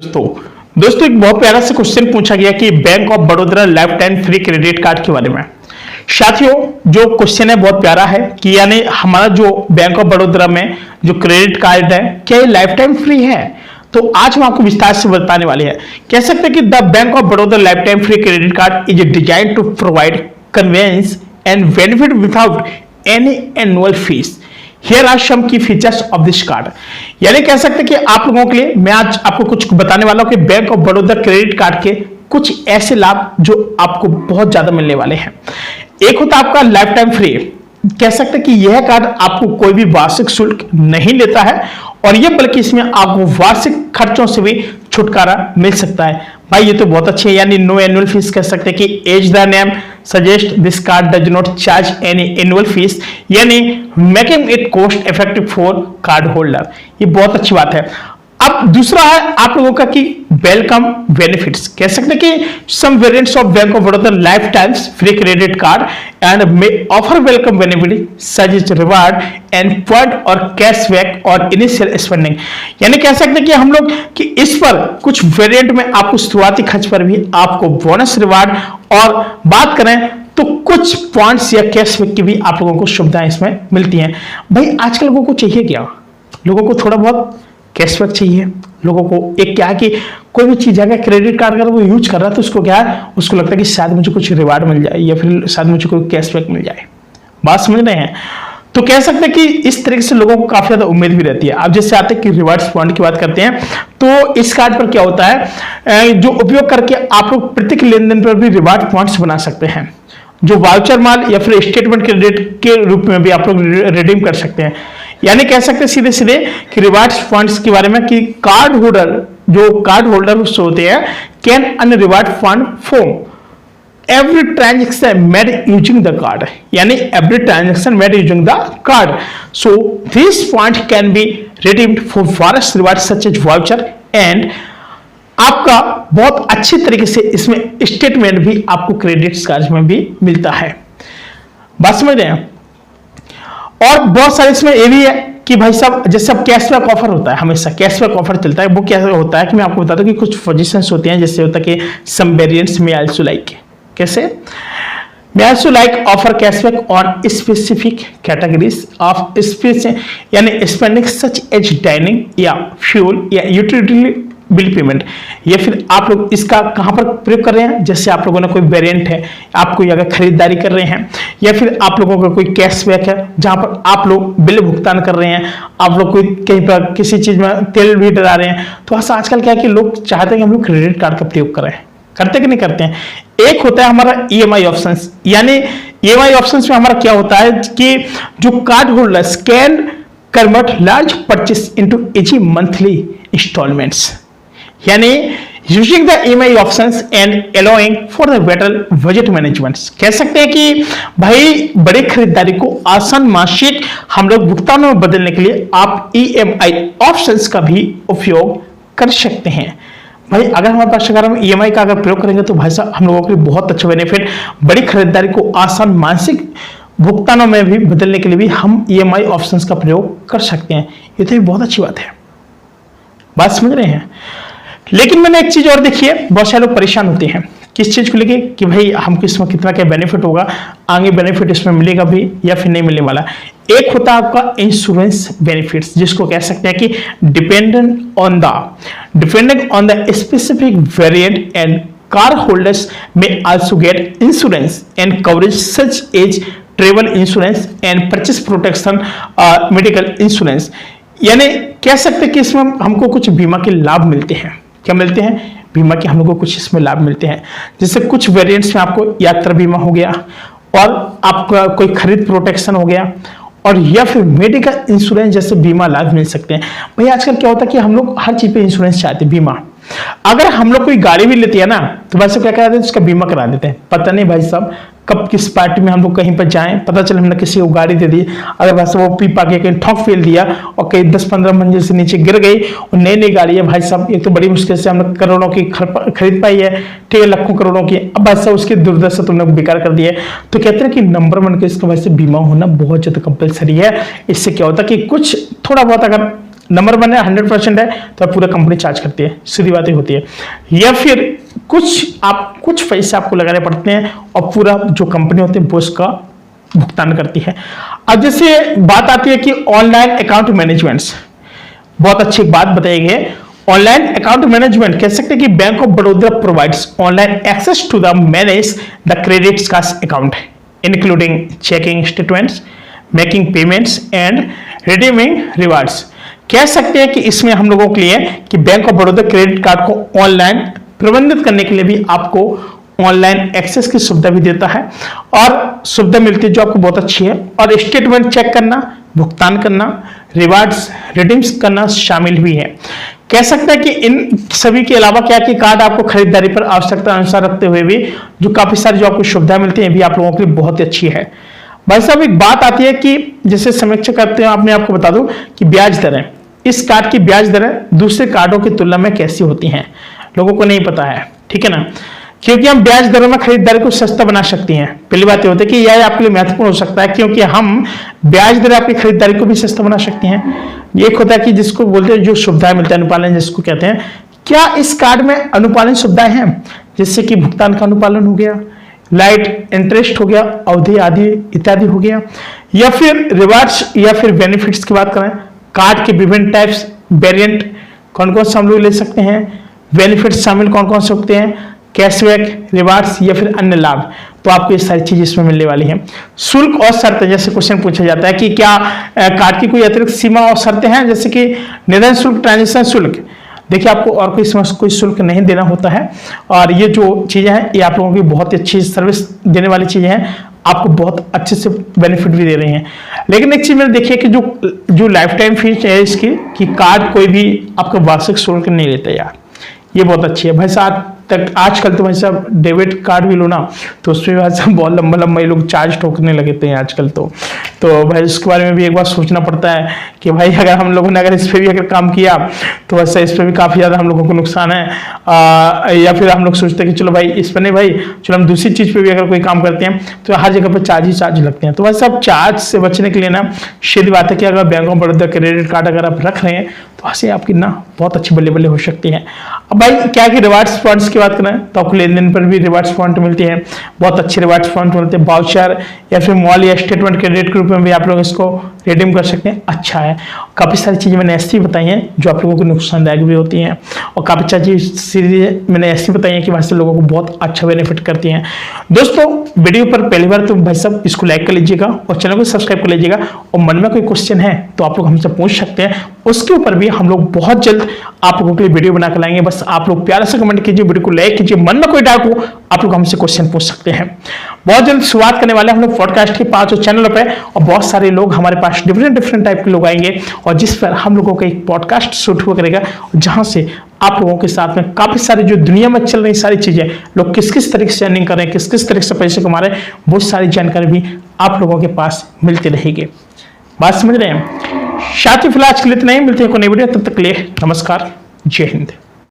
दोस्तों एक बहुत प्यारा सा क्वेश्चन पूछा गया कि bank of Baroda lifetime free credit card के बारे में। साथियों जो क्वेश्चन है बहुत प्यारा है कि यानी हमारा जो बैंक ऑफ बड़ौदा में जो क्रेडिट कार्ड है क्या ये लाइफ टाइम फ्री है। तो आज हम आपको विस्तार से बताने वाले हैं। कह सकते हैं कि the bank of Baroda lifetime free credit card is design to provide convenience and benefit without any annual fees. Here are some key features of this card। यानी कह सकते हैं कि आप लोगों के लिए मैं आज आपको कुछ बताने वाला हूं कि bank of Baroda credit card के कुछ ऐसे लाभ जो आपको बहुत ज्यादा मिलने वाले हैं। एक होता है आपका लाइफ टाइम फ्री। कह सकते हैं कि यह कार्ड आपको कोई भी वार्षिक शुल्क नहीं लेता है और यह बल्कि इसमें आपको वार्षिक खर्चों से भी छुटकारा मिल सकता है। भाई ये तो बहुत अच्छे है, यानी नो एनुअल फीस। कह सकते हैं कि as the name suggest this card does not charge any annual fees, यानी making it cost effective for card holder. ये बहुत अच्छी बात है। अब दूसरा है आप लोगों का कि वेलकम बेनिफिट्स। कह सकते हैं कि some variants of bank of Baroda life times free credit card and may offer welcome benefit such as reward and point और कैशबैक और इनिशियल स्पेंडिंग। यानी कह सकते हैं कि हम लोग कि इस पर कुछ वेरिएंट में आपको शुरुआती खर्च पर भी आपको बोनस रिवार्ड और बात करें तो कुछ पॉइंट्स या कैशबैक की भी आप लोगों को सुविधाएं इसमें मिलती हैं। भाई आजकल लोगों को चाहिए क्या? लोगों को थोड़ा बहुत कैशबैक चाहिए। लोगों को एक क्या है कि कोई भी चीज अगर क्रेडिट कार्ड अगर वो यूज कर रहा है तो उसको क्या है, उसको लगता है कि शायद मुझे कुछ रिवार्ड मिल जाए या फिर शायद मुझे कोई कैशबैक मिल जाए। बात समझ रहे हैं? तो कह सकते हैं कि इस तरीके से लोगों को काफी ज्यादा उम्मीद भी रहती है। अब जैसे आते हैं कि रिवार्ड्स पॉइंट की बात करते हैं तो इस कार्ड पर क्या होता है, जो उपयोग करके आप लोग प्रत्येक लेनदेन पर भी रिवार्ड पॉइंट्स बना सकते हैं, जो वाउचर माल या फिर स्टेटमेंट क्रेडिट के रूप में भी आप लोग रिडीम कर सकते हैं। यानी कह सकते हैं सीधे सीधे कि रिवार्ड्स फंड्स के बारे में कि कार्ड होल्डर जो कार्ड होल्डर होते हैं can earn reward fund for every transaction made using the card, यानी every transaction made using the card. So this point can be redeemed for various reward such as voucher and आपका बहुत अच्छी तरीके से इसमें statement भी आपको credit card में भी मिलता है। बात समझ रहे हैं? और बहुत सारे इसमें ये भी है कि भाई साहब जैसे अब कैशबैक ऑफर होता है, हमेशा कैशबैक ऑफर चलता है। वो क्या होता है कि मैं आपको बताता हूँ कि कुछ पोजीशंस होती हैं, जैसे होता है कि सम वेरिएंट्स में आल्सो लाइक, कैसे may also like offer cashback on specific categories of space, यानी स्पेंडिंग सच एज डाइनिंग या फ्यूल या यूटिलिटी बिल पेमेंट। या फिर आप लोग इसका कहां पर प्रयोग कर रहे हैं, जैसे आप लोगों ने कोई वेरिएंट है, आप कोई अगर खरीदारी कर रहे हैं या फिर आप लोगों का कोई कैशबैक है जहां पर आप लोग बिल भुगतान कर रहे हैं, आप लोग कोई कहीं पर किसी चीज में तेल भी डला रहे हैं, तो ऐसा आजकल क्या है कि लोग चाहते हैं कि हम लोग क्रेडिट कार्ड का प्रयोग करें। करते कि नहीं करते हैं? एक होता है हमारा ईएमआई ऑप्शंस, यानी ईएमआई ऑप्शंस में हमारा क्या होता है कि जो card holders can convert large purchase into easy monthly instalments, यानी using the EMI options and allowing for the better budget management. कह सकते हैं कि भाई बड़ी खरीदारी को आसान मासिक हम लोग भुगतानों में बदलने के लिए आप ईएमआई ऑप्शंस का भी उपयोग कर सकते हैं। भाई अगर हमारे पास अगर हम ईएमआई का अगर प्रयोग करेंगे तो भाई साहब हम लोगों के लिए बहुत अच्छा बेनिफिट, बड़ी खरीदारी को आसान मासिक भुगतानों में भी बदलने के लिए भी हम ईएमआई ऑप्शंस का प्रयोग कर सकते हैं। ये तो बहुत अच्छी बात है। बात समझ रहे हैं? लेकिन मैंने एक चीज और देखी है, बहुत सारे लोग परेशान होते हैं किस चीज को लेके कि भाई हमको इसमें कितना क्या बेनिफिट होगा, आगे बेनिफिट इसमें मिलेगा भी या फिर नहीं मिलने वाला। एक होता है आपका इंश्योरेंस बेनिफिट्स, जिसको कह सकते हैं कि depending on the specific variant and car holders may also get insurance and coverage such as travel insurance and purchase protection medical insurance. यानी कह सकते हैं कि इसमें हमको कुछ बीमा के लाभ मिलते हैं। क्या मिलते हैं? बीमा के हम लोग को कुछ इसमें लाभ मिलते हैं, जैसे कुछ वेरिएंट्स में आपको यात्रा बीमा हो गया और आपका कोई खरीद प्रोटेक्शन हो गया और या फिर मेडिकल इंश्योरेंस जैसे बीमा लाभ मिल सकते हैं। भाई आजकल क्या होता है कि हम लोग हर चीज पे इंश्योरेंस चाहते हैं, बीमा। अगर हम लोग कोई गाड़ी भी लेती है ना तो भाई साहब क्या कराते हैं, उसका बीमा करा देते हैं। पता नहीं भाई साहब कब किस पार्टी में हम लोग कहीं पर जाएं, पता चले हमने किसी को गाड़ी दे दी, अगर भाई साहब वो पी पा के कहीं ठोक फेल दिया और कहीं 10-15 मंजिल से नीचे गिर गई और नई नई गाड़ी है भाई साहब, ये तो बड़ी मुश्किल से हमने करोड़ों की खरीद पाई है, ठीक है, लाखों करोड़ों की, अब भाई साहब उसकी दुर्दशा तुमने बेकार कर दी है। तो कहते हैं कि नंबर 1 के इसका वैसे बीमा होना बहुत ज्यादा कंपलसरी है। इससे क्या होता है कि कुछ थोड़ा बहुत अगर नंबर 1 है, 100% है, तो पूरा कंपनी चार्ज करती है, सीधी बातें होती है। या फिर कुछ पैसे आपको लगाने पड़ते हैं और पूरा जो कंपनी होती है वो उसका भुगतान करती है। अब जैसे बात आती है कि ऑनलाइन अकाउंट मैनेजमेंट, बहुत अच्छी बात बताई गई है। ऑनलाइन अकाउंट मैनेजमेंट कह सकते हैं कि bank of Baroda provides online access to the manage the credit card account including checking statements, making payments and redeeming rewards. कह सकते हैं कि इसमें हम लोगों के लिए कि bank of Baroda credit card को ऑनलाइन प्रबंधित करने के लिए भी आपको ऑनलाइन एक्सेस की सुविधा भी देता है और सुविधा मिलती है जो आपको बहुत अच्छी है। और स्टेटमेंट चेक करना, भुगतान करना, रिवार्ड्स रिडीम्स करना शामिल भी है। कह सकते हैं कि इन सभी के अलावा क्या कि कार्ड आपको खरीदारी पर आवश्यकता अनुसार रखते हुए भी जो काफी सारी जो आपको सुविधा मिलती है भी आप लोगों के लिए बहुत ही अच्छी है। भाई साहब एक बात आती है कि जैसे समीक्षा करते हैं, आपने आपको बता दूं कि ब्याज दरें, इस कार्ड की ब्याज दरें दूसरे कार्डों की तुलना में कैसी होती हैं, लोगों को नहीं पता है, ठीक है ना, क्योंकि हम ब्याज दरों में खरीदारी को सस्ता बना सकती हैं। पहली बात ये होती है कि यह आपके लिए महत्वपूर्ण हो सकता है क्योंकि हम ब्याज दर आपकी खरीदारी को भी सस्ता बना सकते हैं। एक होता है कि जिसको बोलते हैं जो सुविधाएं मिलती है अनुपालन जिसको कहते हैं, क्या इस कार्ड में अनुपालन सुविधाएं हैं, जिससे कि भुगतान का अनुपालन हो गया, लाइट इंटरेस्ट हो गया, अवधि आदि इत्यादि हो गया, या फिर रिवार्ड्स या फिर बेनिफिट्स की बात करें, कार्ड के विभिन्न टाइप्स वेरिएंट कौन कौन से हम लोग ले सकते हैं, बेनिफिट्स शामिल कौन कौन से होते हैं, कैशबैक, रिवार्ड्स या फिर अन्य लाभ, तो आपको ये सारी चीजें इसमें मिलने वाली हैं। शुल्क और शर्तें, जैसे क्वेश्चन पूछा जाता है कि क्या कार्ड की कोई अतिरिक्त सीमा और शर्तें हैं, जैसे कि निधन शुल्क, ट्रांजेक्शन शुल्क। देखिए आपको और कोई शुल्क नहीं देना होता है और ये जो चीजें हैं ये आप लोगों की बहुत ही अच्छी सर्विस देने वाली चीजें हैं, आपको बहुत अच्छे से बेनिफिट भी दे रही हैं। लेकिन एक चीज मैंने देखी है कि जो लाइफ टाइम फीस है इसकी कि कार्ड कोई भी आपका वार्षिक शुल्क नहीं लेता यार, ये बहुत अच्छी है। भाई साहब तक आजकल तो भाई साहब डेबिट कार्ड भी लो ना तो उसमें भाई साहब बहुत लंबा ये लोग चार्ज ठोकने लगे थे आजकल तो भाई उसके बारे में भी एक बार सोचना पड़ता है कि भाई अगर हम लोगों ने अगर इस पर भी अगर काम किया तो वैसे इस पर भी काफ़ी ज़्यादा हम लोगों को नुकसान है। या फिर हम लोग सोचते हैं कि चलो भाई इस पर नहीं भाई चलो हम दूसरी चीज़ पे भी अगर कोई काम करते हैं तो हर जगह पर चार्ज लगते हैं। तो वैसे अब चार्ज से बचने के लिए ना सीधी बात है कि अगर bank of Baroda credit card अगर आप रख रहे हैं तो ऐसे आपकी ना बहुत अच्छी बल्ले हो सकती है। अब भाई क्या कि रिवार्ड्स पॉइंट्स की बात करें तो आपको लेन देन पर भी रिवार्ड्स पॉइंट मिलती है, बहुत अच्छे रिवार्ड्स पॉइंट मिलते हैं। वाउचर या फिर मॉल या स्टेटमेंट क्रेडिट के रूप में भी आप लोग इसको रिडीम कर सकते हैं, अच्छा है। काफ़ी सारी चीज़ें मैंने ऐसी बताई हैं जो आप लोगों को नुकसानदायक भी होती हैं और काफ़ी सारी चीज़ें मैंने ऐसी बताई हैं कि वहाँ से लोगों को बहुत अच्छा बेनिफिट करती हैं। दोस्तों वीडियो पर पहली बार तो भाई साहब इसको लाइक कर लीजिएगा और चैनल को सब्सक्राइब कर लीजिएगा और मन में कोई क्वेश्चन है तो आप लोग हमसे पूछ सकते हैं, उसके ऊपर भी हम लोग बहुत जल्द आप लोगों के लिए वीडियो बना कर लाएंगे। बस आप लोग प्यार से कमेंट कीजिए, वीडियो को लाइक कीजिए, मन में कोई डाउट हो आप लोग हमसे क्वेश्चन पूछ सकते हैं। बहुत जल्द शुरुआत करने वाले हम लोग पॉडकास्ट के 5 चैनलों पे और बहुत सारे लोग हमारे पास डिफरेंट टाइप के लोग आएंगे और जिस पर हम लोगों का एक पॉडकास्ट शूट हुआ करेगा जहां से आप लोगों के साथ में काफी सारी जो दुनिया में चल रही सारी चीजें, लोग किस किस तरीके से अर्निंग कर रहे हैं, किस किस तरीके से पैसे कमा रहे हैं, बहुत सारी जानकारी भी आप लोगों के पास मिलती रहेगी। बात समझ रहे हैं? साथ ही फिलहाल आज के लिए इतना ही, मिलते हैं कोई नई वीडियो, तब तक के लिए नमस्कार, जय हिंद।